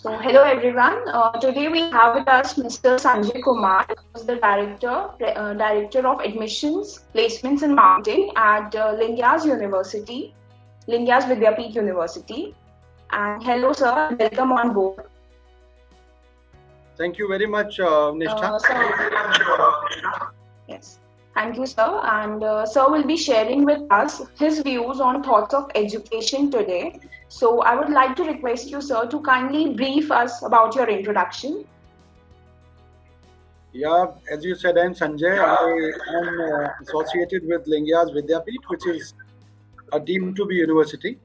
Hello everyone. Today we have with us Mr. Sanjay Kumar, who's the Director of Admissions, Placements and Marketing at Lingyas University, Lingyas Vidyapeeth University. And hello sir, and welcome on board. Thank you very much, Nishtha. Yes. Thank you, sir. And sir will be sharing with us his views on thoughts of education today. So I would like to request you, sir, to kindly brief us about your introduction. Yeah, as you said, I'm Sanjay. I am associated with Lingyas Vidyapeeth, which is a deemed to be university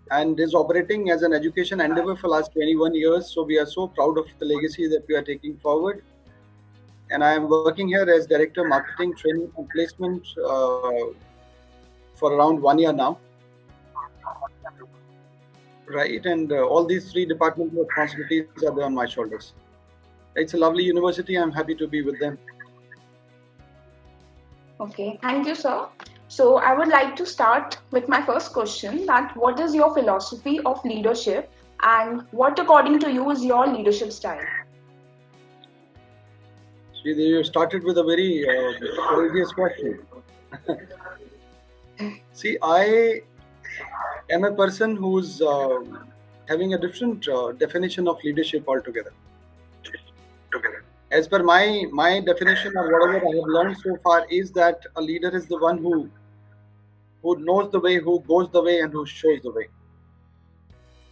and is operating as an education endeavor for last 21 years. So we are so proud of the legacy that we are taking forward. And I am working here as Director Marketing, Training and Placement for around 1 year now. Right, and all these three departmental responsibilities are there on my shoulders. It's a lovely university. I'm happy to be with them. Okay, thank you, sir. So I would like to start with my first question, that what is your philosophy of leadership and what according to you is your leadership style? See, you started with a very courageous question. See, I am a person who's having a different definition of leadership altogether. As per my definition or whatever I have learned so far is that a leader is the one who knows the way, who goes the way, and who shows the way.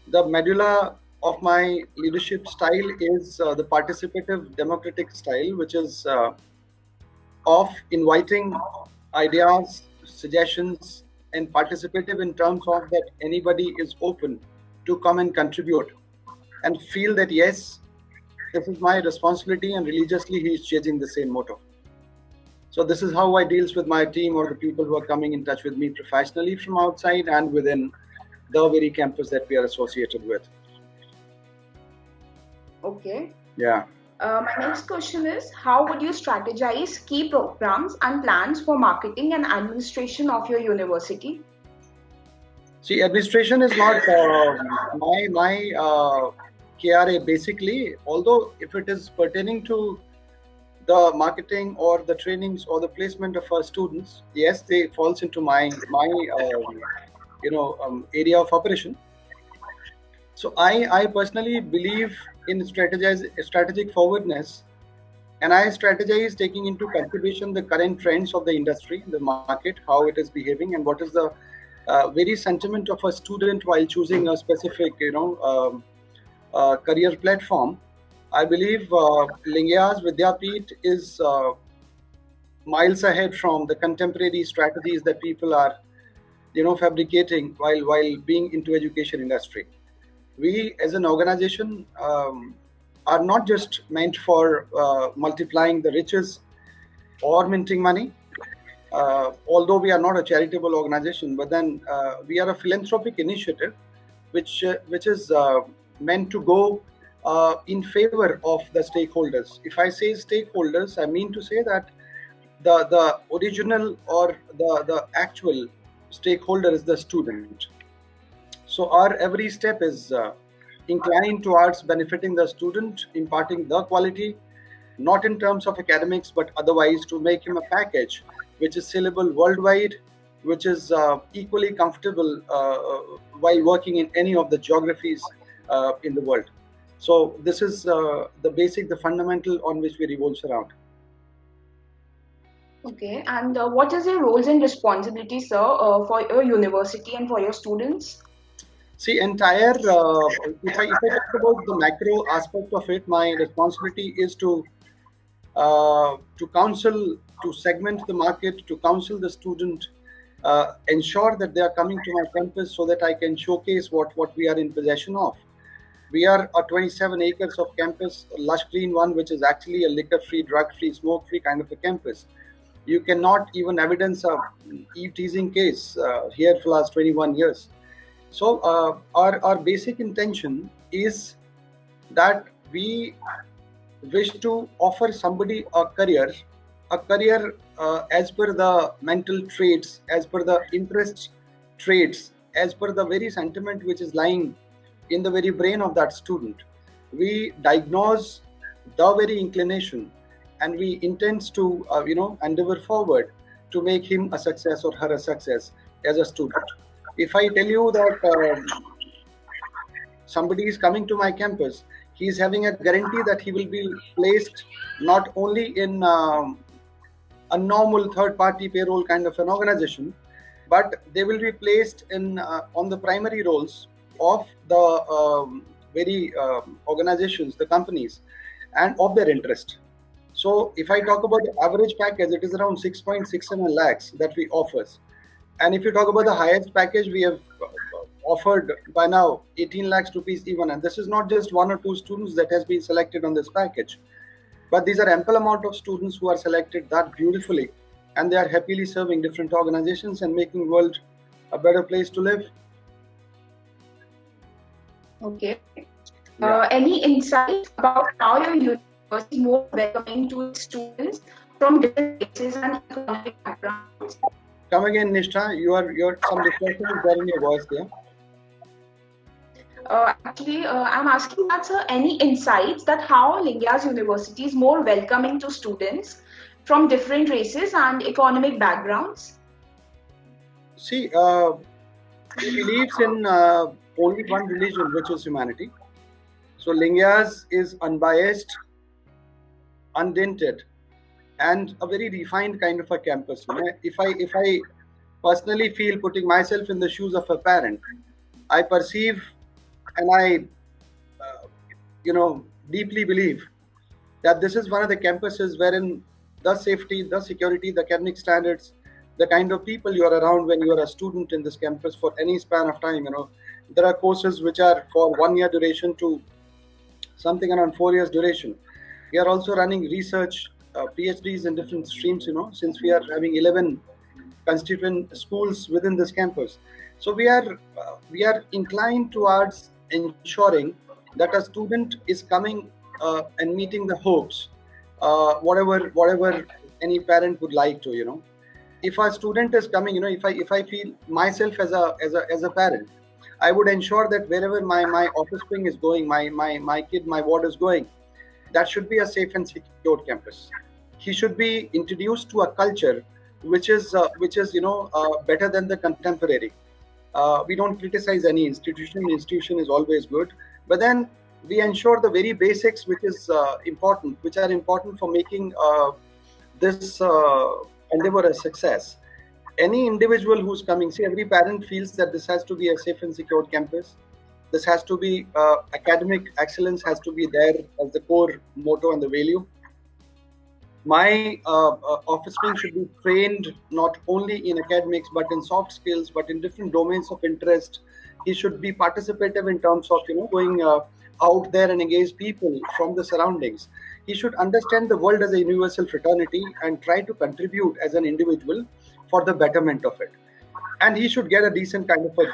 The medulla of my leadership style is the participative democratic style, which is of inviting ideas, suggestions, and participative in terms of that anybody is open to come and contribute and feel that yes, this is my responsibility, and religiously he is chasing the same motto. So this is how I deals with my team or the people who are coming in touch with me professionally from outside and within the very campus that we are associated with. Okay. Yeah. My next question is, how would you strategize key programs and plans for marketing and administration of your university? See, administration is not my KRA basically, although if it is pertaining to the marketing or the trainings or the placement of our students, yes, they falls into my area of operation. So I personally believe in strategic forwardness, and I strategize taking into consideration the current trends of the industry, the market, how it is behaving, and what is the very sentiment of a student while choosing a specific career platform. I believe Lingyas Vidyapeeth is miles ahead from the contemporary strategies that people are fabricating while being into education industry. We as an organization are not just meant for multiplying the riches or minting money, although we are not a charitable organization, but then we are a philanthropic initiative which is meant to go in favor of the stakeholders. If I say stakeholders, I mean to say that the original or the actual stakeholder is the student. So our every step is inclined towards benefiting the student, imparting the quality, not in terms of academics, but otherwise to make him a package which is sellable worldwide, which is equally comfortable while working in any of the geographies in the world. So this is the fundamental on which we revolve around. Okay, and what is your roles and responsibilities, sir, for your university and for your students? See, entire, if I talk about the macro aspect of it, my responsibility is to counsel, to segment the market, to counsel the student, ensure that they are coming to my campus so that I can showcase what we are in possession of. We are a 27 acres of campus, a lush green one, which is actually a liquor-free, drug-free, smoke-free kind of a campus. You cannot even evidence a eve-teasing case here for last 21 years. So our basic intention is that we wish to offer somebody a career as per the mental traits, as per the interest traits, as per the very sentiment which is lying in the very brain of that student. We diagnose the very inclination, and we intend to endeavor forward to make him a success or her a success as a student. If I tell you that somebody is coming to my campus, he is having a guarantee that he will be placed not only in a normal third-party payroll kind of an organization, but they will be placed in on the primary roles of the very organizations, the companies, and of their interest. So if I talk about the average package, it is around 6.67 lakhs that we offers. And if you talk about the highest package, we have offered by now 18 lakhs rupees even. And this is not just one or two students that has been selected on this package, but these are ample amount of students who are selected that beautifully, and they are happily serving different organizations and making world a better place to live. Okay. Any insight about how your university is more welcoming to its students from different races and economic backgrounds? Come again, Nishtha. Your some discussion is there in your voice there. Actually, I'm asking that, sir, any insights that how Lingia's University is more welcoming to students from different races and economic backgrounds? See, he believes in only one religion, which is humanity. So Lingia's is unbiased, undented, and a very refined kind of a campus. If I personally feel, putting myself in the shoes of a parent, I perceive and I deeply believe that this is one of the campuses wherein the safety, the security, the academic standards, the kind of people you are around when you are a student in this campus for any span of time, there are courses which are for 1 year duration to something around 4 years duration. We are also running research PhDs in different streams, since we are having 11 constituent schools within this campus. So we are inclined towards ensuring that a student is coming and meeting the hopes, whatever any parent would like to. If a student is coming, if I feel myself as a parent, I would ensure that wherever my offspring is going, my kid, my ward is going, that should be a safe and secure campus. He should be introduced to a culture which is better than the contemporary. We don't criticize any institution. The institution is always good, but then we ensure the very basics, which are important for making this endeavor a success. Any individual who's coming, see, every parent feels that this has to be a safe and secure campus. This has to be academic excellence has to be there as the core motto and the value. My offspring should be trained not only in academics but in soft skills, but in different domains of interest. He should be participative in terms of going out there and engage people from the surroundings. He should understand the world as a universal fraternity and try to contribute as an individual for the betterment of it. And he should get a decent kind of a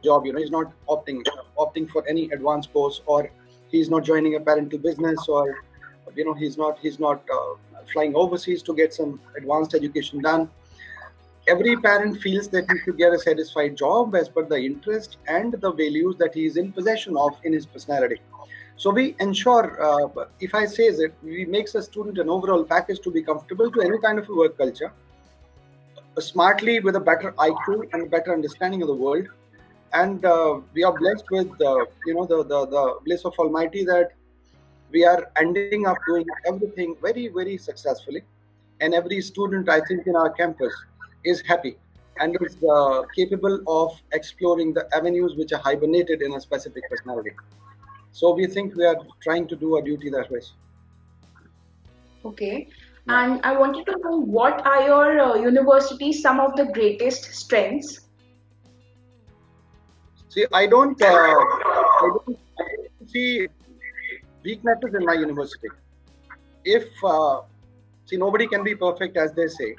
job. He's not opting for any advanced course, or he's not joining a parent to business, or he's not flying overseas to get some advanced education done. Every parent feels that he should get a satisfied job as per the interest and the values that he is in possession of in his personality. So we ensure, if I say it, we makes a student an overall package to be comfortable to any kind of a work culture, smartly, with a better IQ and a better understanding of the world. And we are blessed with the bliss of Almighty that we are ending up doing everything very, very successfully. And every student, I think, in our campus is happy and is capable of exploring the avenues which are hibernated in a specific personality. So we think we are trying to do our duty that way. Okay. And I wanted to know, what are your university's some of the greatest strengths? See, I don't see weaknesses in my university. If nobody can be perfect, as they say.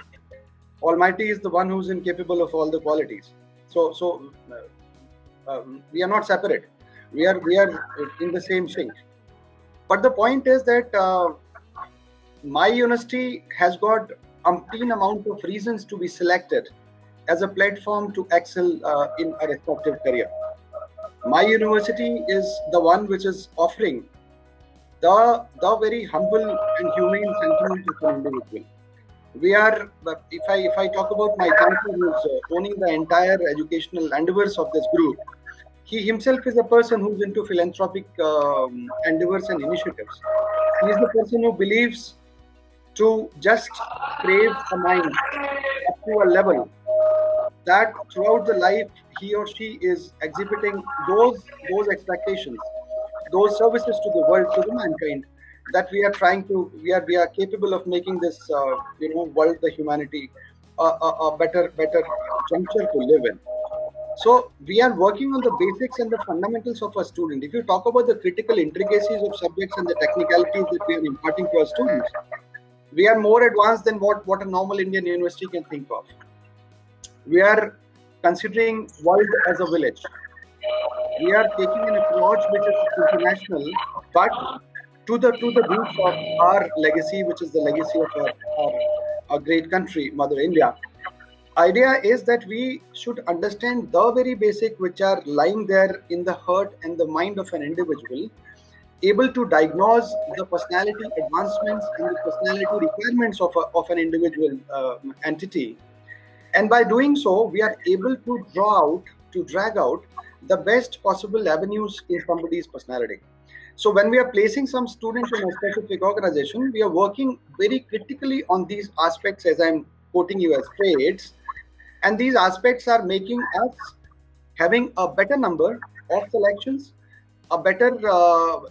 Almighty is the one who's incapable of all the qualities. So we are not separate. We are in the same sync. But the point is that my university has got umpteen amount of reasons to be selected as a platform to excel in a respective career. My university is the one which is offering the very humble and humane sentiment of an individual. We are, if I talk about my country, who's owning the entire educational endeavors of this group, he himself is a person who's into philanthropic endeavors and initiatives. He is the person who believes to just crave a mind up to a level that throughout the life he or she is exhibiting those expectations, those services to the world, to the mankind, that we are trying to we are capable of making this world, the humanity, a better juncture to live in. So we are working on the basics and the fundamentals of a student. If you talk about the critical intricacies of subjects and the technicalities that we are imparting to our students, we are more advanced than what a normal Indian university can think of. We are considering world as a village. We are taking an approach which is international, but to the roots of our legacy, which is the legacy of our great country, Mother India. Idea is that we should understand the very basic which are lying there in the heart and the mind of an individual, able to diagnose the personality advancements and the personality requirements of an individual entity. And by doing so, we are able to drag out the best possible avenues in somebody's personality. So when we are placing some students in a specific organization, we are working very critically on these aspects, as I'm quoting you as traits. And these aspects are making us having a better number of selections, a better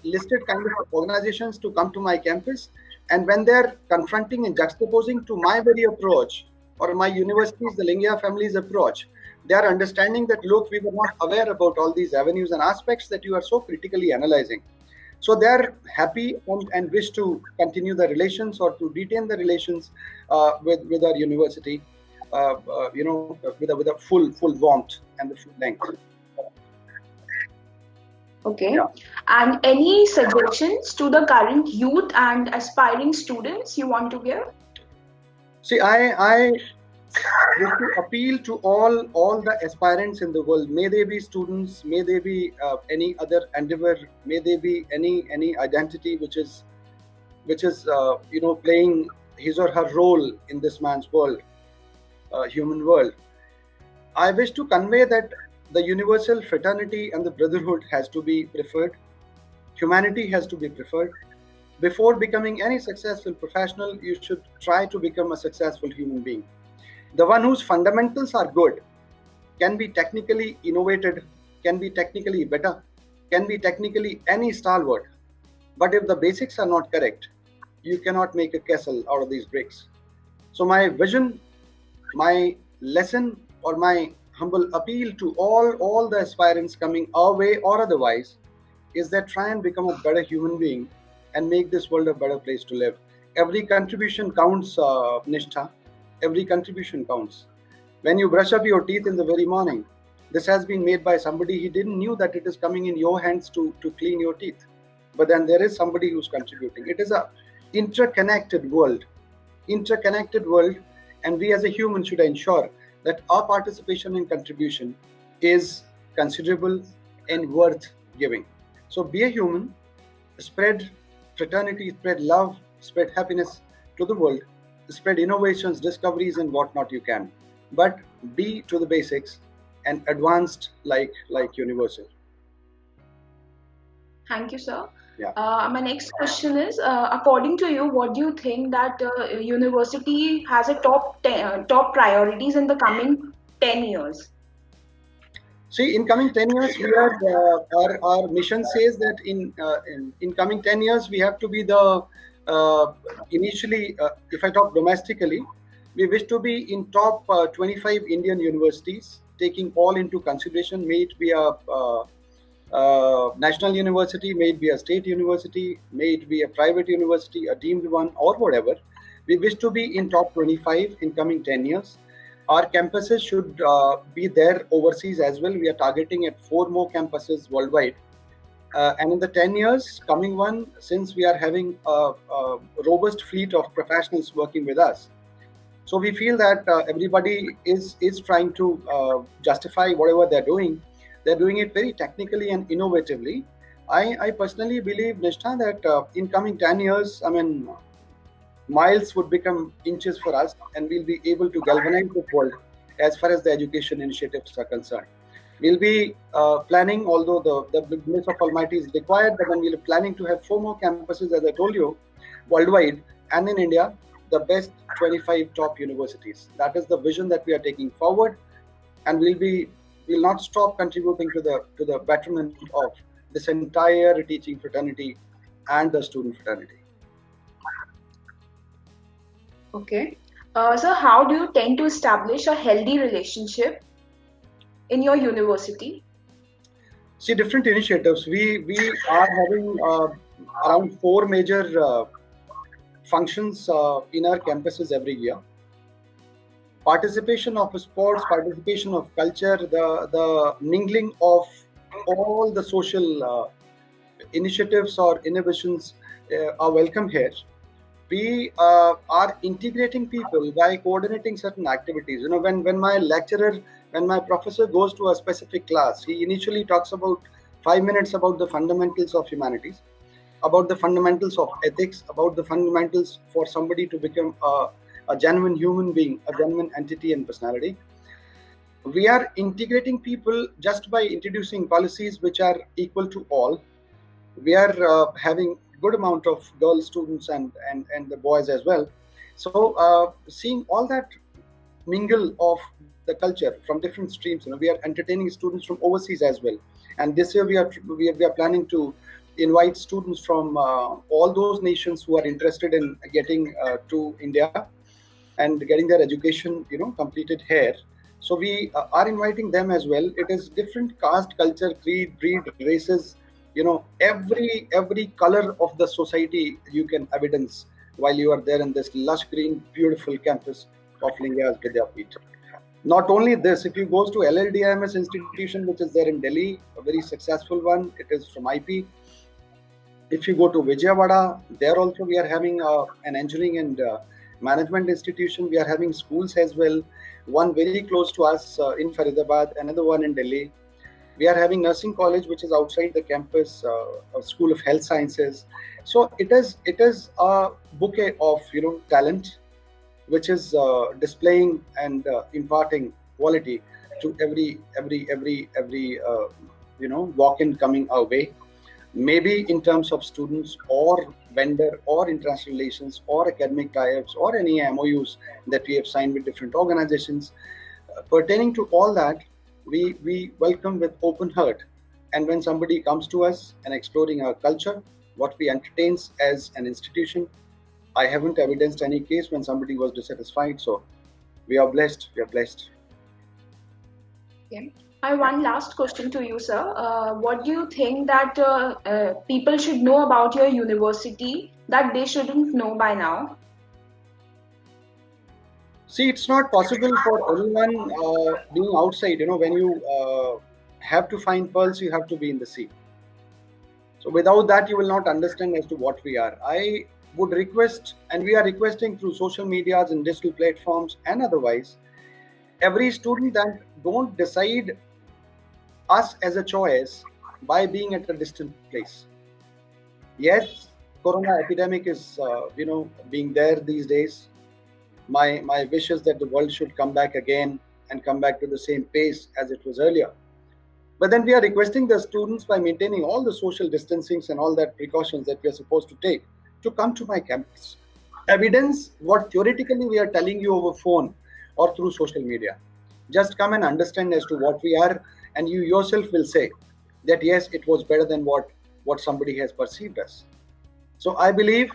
listed kind of organizations to come to my campus. And when they're confronting and juxtaposing to my very approach, or my university's, the Lingia family's approach, they are understanding that, look, we were not aware about all these avenues and aspects that you are so critically analyzing. So they are happy and wish to continue the relations or to retain the relations with our university, with a full warmth and the full length. Okay. Yeah. And any suggestions to the current youth and aspiring students you want to give? See, I wish to appeal to all the aspirants in the world. May they be students, may they be any other endeavor, may they be any identity which is playing his or her role in this man's world, human world. I wish to convey that the universal fraternity and the brotherhood has to be preferred. Humanity has to be preferred. Before becoming any successful professional, you should try to become a successful human being. The one whose fundamentals are good can be technically innovated, can be technically better, can be technically any stalwart. But if the basics are not correct, you cannot make a castle out of these bricks. So my vision, my lesson, or my humble appeal to all the aspirants coming our way or otherwise is that try and become a better human being and make this world a better place to live. Every contribution counts, Nishtha. Every contribution counts. When you brush up your teeth in the very morning, this has been made by somebody. He didn't knew that it is coming in your hands to clean your teeth. But then there is somebody who's contributing. It is a interconnected world. And we as a human should ensure that our participation and contribution is considerable and worth giving. So be a human, spread fraternity, spread love, spread happiness to the world, spread innovations, discoveries, and whatnot you can. But be to the basics and advanced like universal. Thank you, sir. Yeah. My next question is, according to you, what do you think that university has a top priorities in the coming 10 years? See, in coming 10 years, we are our mission says that in coming 10 years, we have to be the initially, if I talk domestically, we wish to be in top 25 Indian universities, taking all into consideration, may it be a national university, may it be a state university, may it be a private university, a deemed one, or whatever. We wish to be in top 25 in coming 10 years. Our campuses should be there overseas as well. We are targeting at 4 more campuses worldwide. And in the 10 years coming one, since we are having a robust fleet of professionals working with us, so we feel that everybody is trying to justify whatever they're doing. They're doing it very technically and innovatively. I personally believe, Nishtha, that in coming 10 years, I mean, miles would become inches for us, and we'll be able to galvanize the world as far as the education initiatives are concerned. We'll be planning, although the goodness of Almighty is required, but then we'll be planning to have 4 more campuses, as I told you, worldwide and in India, the best 25 top universities. That is the vision that we are taking forward, and we'll not stop contributing to the betterment of this entire teaching fraternity and the student fraternity. Okay. So how do you tend to establish a healthy relationship in your university? See, different initiatives. We are having around 4 major functions in our campuses every year. Participation of sports, participation of culture, the mingling of all the social initiatives or innovations are welcome here. We are integrating people by coordinating certain activities. You know, when my lecturer, when my professor goes to a specific class, he initially talks about 5 minutes about the fundamentals of humanities, about the fundamentals of ethics, about the fundamentals for somebody to become a genuine human being, a genuine entity and personality. We are integrating people just by introducing policies which are equal to all. We are having good amount of girl students and the boys as well. So seeing all that mingle of the culture from different streams, you know, we are entertaining students from overseas as well. And this year we are planning to invite students from all those nations who are interested in getting to India and getting their education, you know, completed here. So we are inviting them as well. It is different caste, culture, creed, breed, races, you know, every color of the society you can evidence while you are there in this lush green beautiful campus of Lingyas Vidyapeeth. Not only this, if you go to LLDIMS institution, which is there in Delhi, a very successful one, it is from IP. If you go to Vijayawada, there also we are having an engineering and management institution. We are having schools as well, one very close to us in Faridabad, another one in Delhi. We are having nursing college, which is outside the campus, a school of health sciences. So it is a bouquet of, you know, talent, which is displaying and imparting quality to every you know, walk-in coming our way. Maybe in terms of students or vendor or international relations or academic tie-ups or any MOUs that we have signed with different organizations. Pertaining to all that, we welcome with open heart. And when somebody comes to us and exploring our culture, what we entertains as an institution, I haven't evidenced any case when somebody was dissatisfied. So we are blessed. We are blessed. Okay. I have one last question to you, sir. What do you think that people should know about your university that they shouldn't know by now? See, it's not possible for anyone being outside. You know, when you have to find pearls, you have to be in the sea. So without that, you will not understand as to what we are. I would request, and we are requesting through social medias and digital platforms and otherwise, every student that don't decide us as a choice by being at a distant place. Yes, corona epidemic is you know, being there these days. My wish is that the world should come back again and come back to the same pace as it was earlier. But then we are requesting the students, by maintaining all the social distancings and all that precautions that we are supposed to take, to come to my campus. Evidence what theoretically we are telling you over phone or through social media. Just come and understand as to what we are, and you yourself will say that yes, it was better than what somebody has perceived us. So I believe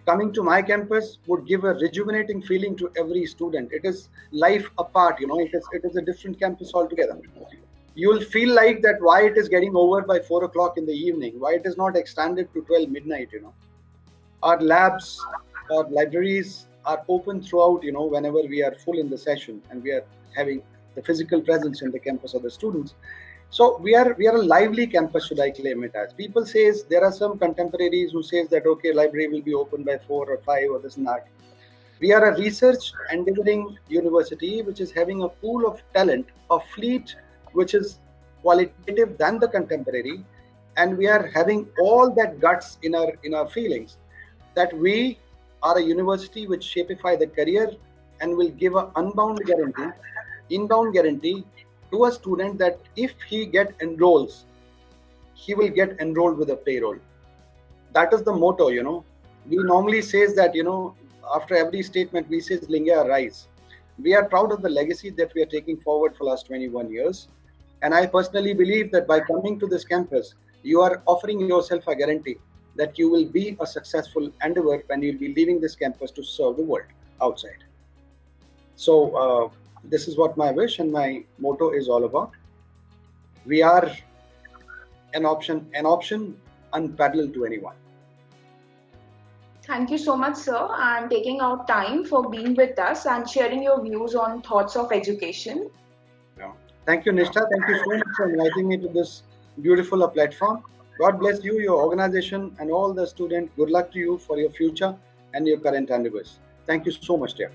coming to my campus would give a rejuvenating feeling to every student. It is life apart, you know, it is a different campus altogether. You'll feel like that why it is getting over by 4 o'clock in the evening, why it is not extended to 12 midnight, you know. Our labs, our libraries are open throughout, you know, whenever we are full in the session and we are having the physical presence in the campus of the students. So we are a lively campus, should I claim it as. People says, there are some contemporaries who says that, okay, library will be open by 4 or 5 or this and that. We are a research endeavoring university which is having a pool of talent, a fleet which is qualitative than the contemporary, and we are having all that guts in our feelings that we are a university which shapify the career and will give an inbound guarantee to a student that if he enrolls, he will get enrolled with a payroll. That is the motto, We normally says that, after every statement, we says Lingya rise. We are proud of the legacy that we are taking forward for the last 21 years. And I personally believe that by coming to this campus, you are offering yourself a guarantee that you will be a successful endeavor when you'll be leaving this campus to serve the world outside. So this is what my wish and my motto is all about. We are an option unparalleled to anyone. Thank you so much, sir, and taking out time for being with us and sharing your views on thoughts of education. Thank you, Nishtha. Thank you so much for inviting me to this beautiful platform. God bless you, your organization, and all the students. Good luck to you for your future and your current endeavors. Thank you so much, dear.